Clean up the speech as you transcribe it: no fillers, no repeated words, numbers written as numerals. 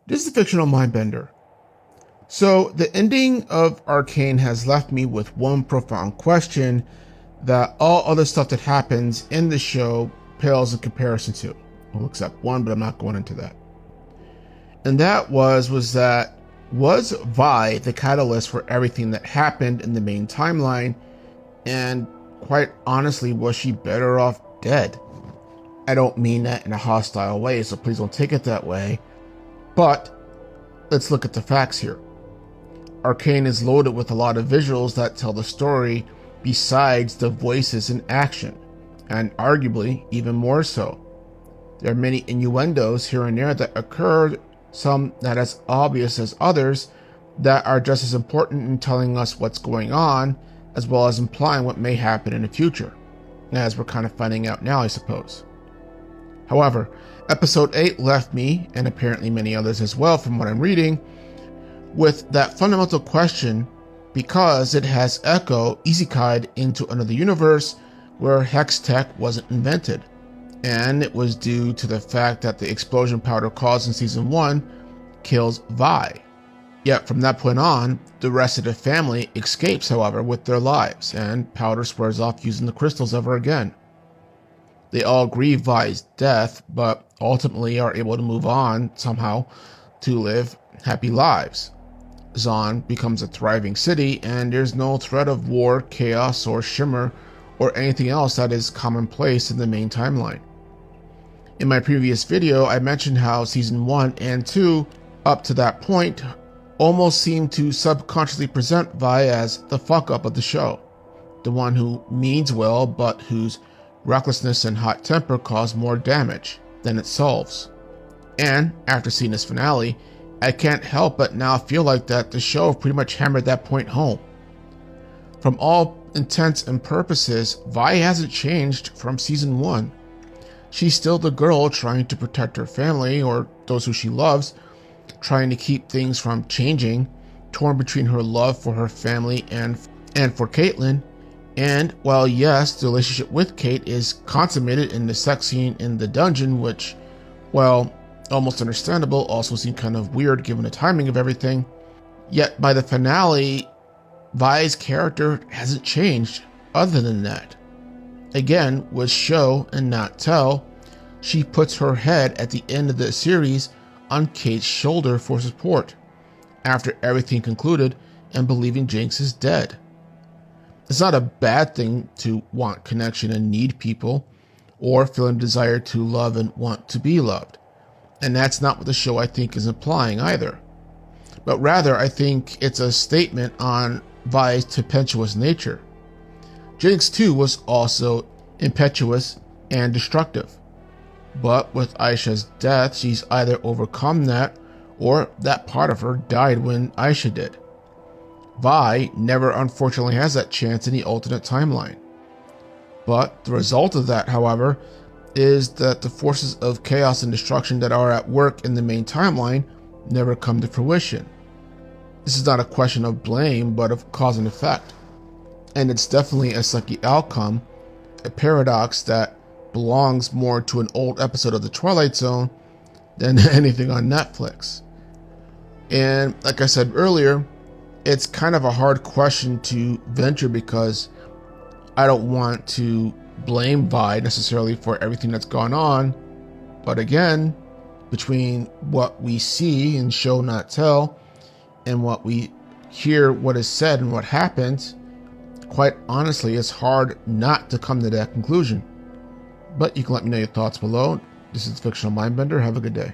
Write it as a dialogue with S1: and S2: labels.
S1: This is a fictional mindbender. So the ending of Arcane has left me with one profound question that all other stuff that happens in the show pales in comparison to. Well, except one, but I'm not going into that. And that was Vi the catalyst for everything that happened in the main timeline? And quite honestly, was she better off dead? I don't mean that in a hostile way, so please don't take it that way. But let's look at the facts here. Arcane is loaded with a lot of visuals that tell the story besides the voices in action, and arguably even more so. There are many innuendos here and there that occur, some not as obvious as others, that are just as important in telling us what's going on, as well as implying what may happen in the future, as we're kind of finding out now, I suppose. However, episode 8 left me, and apparently many others as well from what I'm reading, with that fundamental question, because it has Echo isekai'd into another universe where hex tech wasn't invented, and it was due to the fact that the explosion Powder caused in season 1 kills Vi. Yet from that point on, the rest of the family escapes, however, with their lives, and Powder swears off using the crystals ever again. They all grieve Vi's death, but ultimately are able to move on somehow to live happy lives. Zaun becomes a thriving city, and there's no threat of war, chaos, or shimmer, or anything else that is commonplace in the main timeline. In my previous video, I mentioned how season 1 and 2, up to that point, almost seemed to subconsciously present Vi as the fuck-up of the show. The one who means well, but whose recklessness and hot temper cause more damage than it solves. And after seeing this finale, I can't help but now feel like that the show pretty much hammered that point home. From all intents and purposes, Vi hasn't changed from season 1. She's still the girl trying to protect her family, or those who she loves, trying to keep things from changing, torn between her love for her family and for Caitlyn. And while yes, the relationship with Kate is consummated in the sex scene in the dungeon, which, well, almost understandable, also seemed kind of weird given the timing of everything, yet by the finale, Vi's character hasn't changed other than that. Again, with show and not tell, she puts her head at the end of the series on Kate's shoulder for support, after everything concluded and believing Jinx is dead. It's not a bad thing to want connection and need people, or feel a desire to love and want to be loved. And that's not what the show, I think, is implying either. But rather, I think it's a statement on Vi's tempestuous nature. Jinx too was also impetuous and destructive. But with Aisha's death, she's either overcome that, or that part of her died when Aisha did. Vi never unfortunately has that chance in the alternate timeline. But the result of that, however, is that the forces of chaos and destruction that are at work in the main timeline never come to fruition. This is not a question of blame, but of cause and effect. And it's definitely a sucky outcome, a paradox that belongs more to an old episode of The Twilight Zone than anything on Netflix. And like I said earlier, it's kind of a hard question to venture because I don't want to blame Vi necessarily for everything that's gone on. But again, between what we see in show not tell and what we hear what is said and what happens, quite honestly, it's hard not to come to that conclusion. But you can let me know your thoughts below. This is Fictional Mindbender. Have a good day.